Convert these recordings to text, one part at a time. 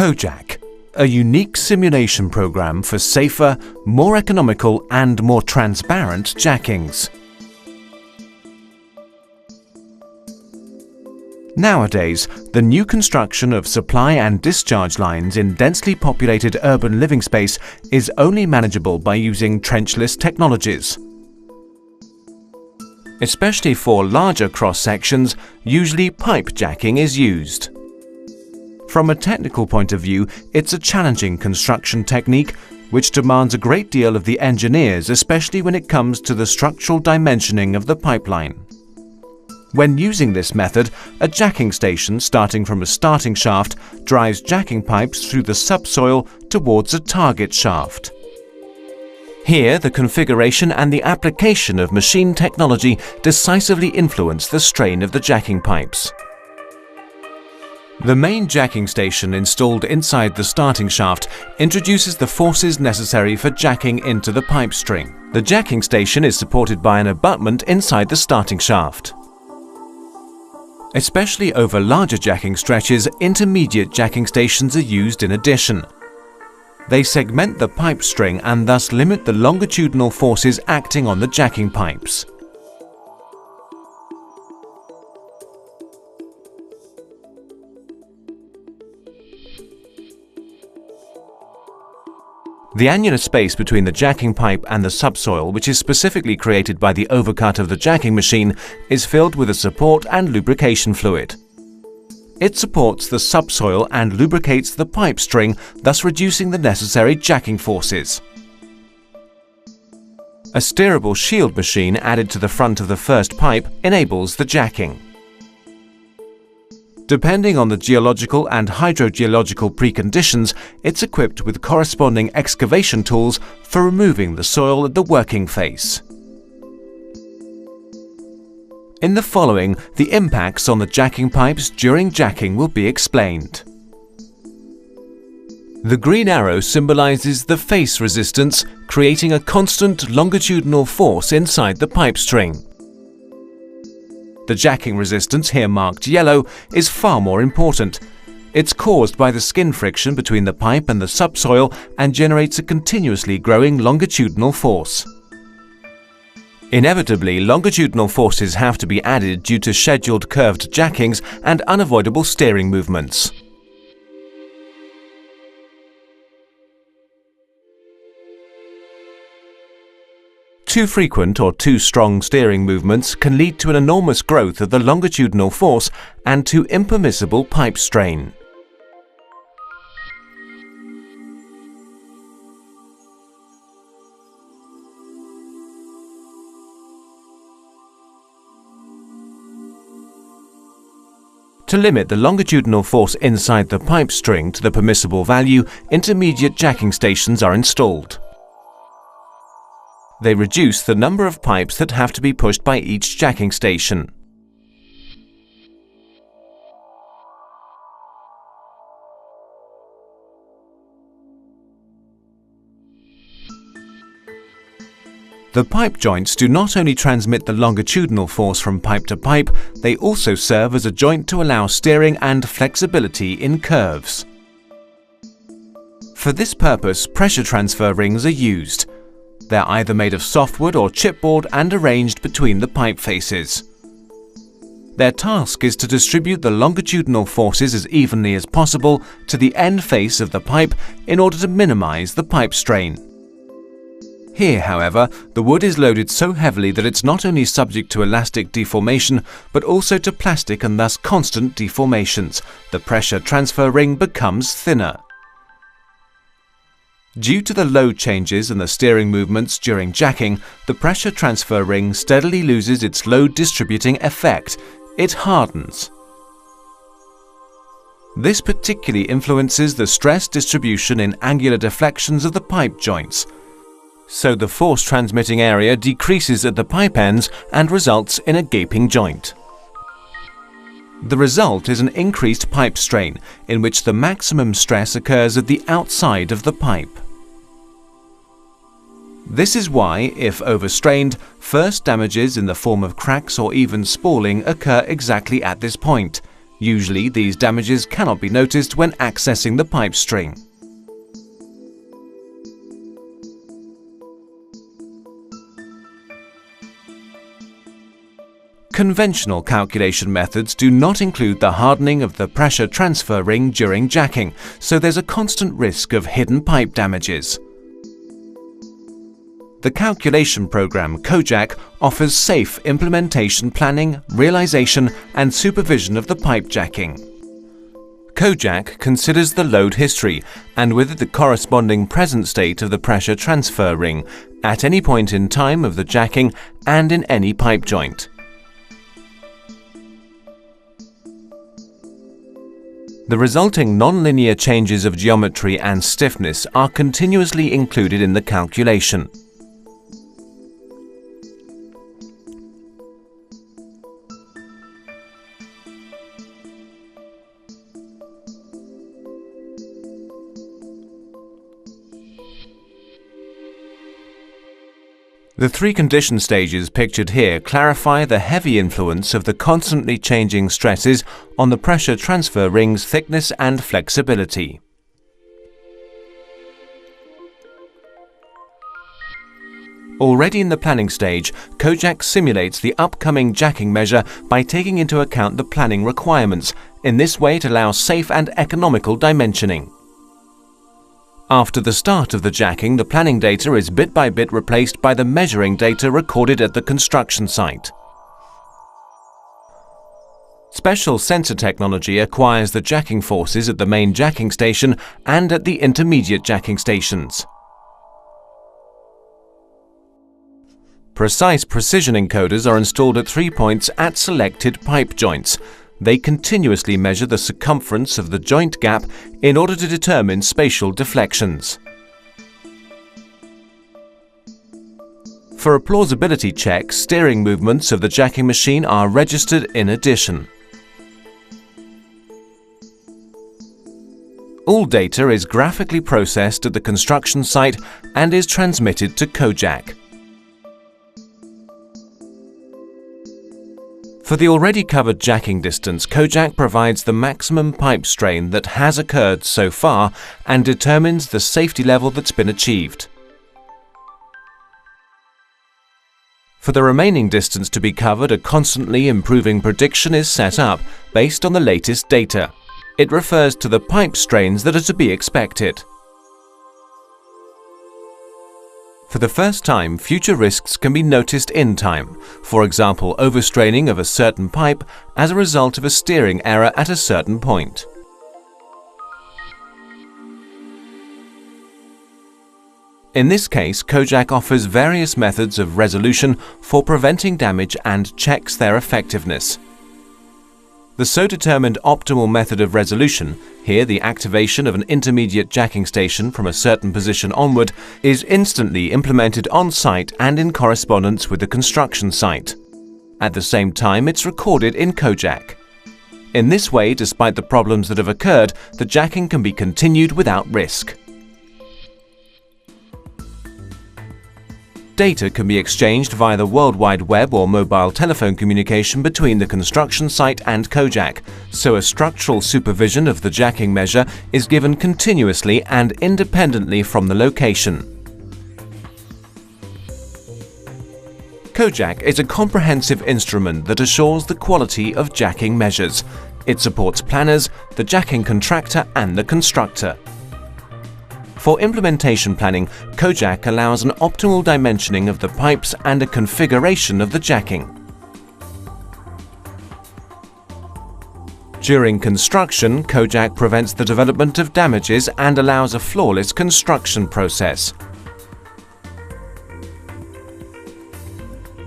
CoJack, a unique simulation program for safer, more economical and more transparent jackings. Nowadays, the new construction of supply and discharge lines in densely populated urban living space is only manageable by using trenchless technologies. Especially for larger cross-sections, usually pipe jacking is used. From a technical point of view, it's a challenging construction technique which demands a great deal of the engineers, especially when it comes to the structural dimensioning of the pipeline. When using this method, a jacking station starting from a starting shaft drives jacking pipes through the subsoil towards a target shaft. Here, the configuration and the application of machine technology decisively influence the strain of the jacking pipes. The main jacking station installed inside the starting shaft introduces the forces necessary for jacking into the pipe string. The jacking station is supported by an abutment inside the starting shaft. Especially over larger jacking stretches, intermediate jacking stations are used in addition. They segment the pipe string and thus limit the longitudinal forces acting on the jacking pipes. The annular space between the jacking pipe and the subsoil, which is specifically created by the overcut of the jacking machine, is filled with a support and lubrication fluid. It supports the subsoil and lubricates the pipe string, thus reducing the necessary jacking forces. A steerable shield machine added to the front of the first pipe enables the jacking. Depending on the geological and hydrogeological preconditions, it's equipped with corresponding excavation tools for removing the soil at the working face. In the following, the impacts on the jacking pipes during jacking will be explained. The green arrow symbolizes the face resistance, creating a constant longitudinal force inside the pipe string. The jacking resistance, here marked yellow, is far more important. It's caused by the skin friction between the pipe and the subsoil and generates a continuously growing longitudinal force. Inevitably, longitudinal forces have to be added due to scheduled curved jackings and unavoidable steering movements. Too frequent or too strong steering movements can lead to an enormous growth of the longitudinal force and to impermissible pipe strain. To limit the longitudinal force inside the pipe string to the permissible value, intermediate jacking stations are installed. They reduce the number of pipes that have to be pushed by each jacking station. The pipe joints do not only transmit the longitudinal force from pipe to pipe, they also serve as a joint to allow steering and flexibility in curves. For this purpose, pressure transfer rings are used. They're either made of softwood or chipboard and arranged between the pipe faces. Their task is to distribute the longitudinal forces as evenly as possible to the end face of the pipe in order to minimize the pipe strain. Here, however, the wood is loaded so heavily that it's not only subject to elastic deformation, but also to plastic and thus constant deformations. The pressure transfer ring becomes thinner. Due to the load changes and the steering movements during jacking, the pressure transfer ring steadily loses its load distributing effect. It hardens. This particularly influences the stress distribution in angular deflections of the pipe joints. So the force transmitting area decreases at the pipe ends and results in a gaping joint. The result is an increased pipe strain, in which the maximum stress occurs at the outside of the pipe. This is why, if overstrained, first damages in the form of cracks or even spalling occur exactly at this point. Usually, these damages cannot be noticed when accessing the pipe string. Conventional calculation methods do not include the hardening of the pressure transfer ring during jacking, so there's a constant risk of hidden pipe damages. The calculation program CoJack offers safe implementation planning, realization, and supervision of the pipe jacking. CoJack considers the load history and with it the corresponding present state of the pressure transfer ring at any point in time of the jacking and in any pipe joint. The resulting nonlinear changes of geometry and stiffness are continuously included in the calculation. The three condition stages pictured here clarify the heavy influence of the constantly changing stresses on the pressure transfer ring's thickness and flexibility. Already in the planning stage, CoJack simulates the upcoming jacking measure by taking into account the planning requirements. In this way, it allows safe and economical dimensioning. After the start of the jacking, the planning data is bit by bit replaced by the measuring data recorded at the construction site. Special sensor technology acquires the jacking forces at the main jacking station and at the intermediate jacking stations. Precise precision encoders are installed at 3 points at selected pipe joints. They continuously measure the circumference of the joint gap in order to determine spatial deflections. For a plausibility check, steering movements of the jacking machine are registered in addition. All data is graphically processed at the construction site and is transmitted to CoJack. For the already covered jacking distance, CoJack provides the maximum pipe strain that has occurred so far and determines the safety level that's been achieved. For the remaining distance to be covered, a constantly improving prediction is set up based on the latest data. It refers to the pipe strains that are to be expected. For the first time, future risks can be noticed in time, for example, overstraining of a certain pipe as a result of a steering error at a certain point. In this case, CoJack offers various methods of resolution for preventing damage and checks their effectiveness. The so-determined optimal method of resolution, here the activation of an intermediate jacking station from a certain position onward, is instantly implemented on-site and in correspondence with the construction site. At the same time, it's recorded in CoJack. In this way, despite the problems that have occurred, the jacking can be continued without risk. Data can be exchanged via the World Wide Web or mobile telephone communication between the construction site and CoJack, so a structural supervision of the jacking measure is given continuously and independently from the location. CoJack is a comprehensive instrument that assures the quality of jacking measures. It supports planners, the jacking contractor and the constructor. For implementation planning, CoJack allows an optimal dimensioning of the pipes and a configuration of the jacking. During construction, CoJack prevents the development of damages and allows a flawless construction process.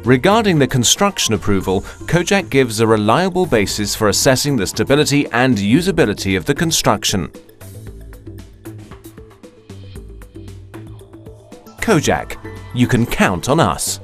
Regarding the construction approval, CoJack gives a reliable basis for assessing the stability and usability of the construction. CoJack, you can count on us.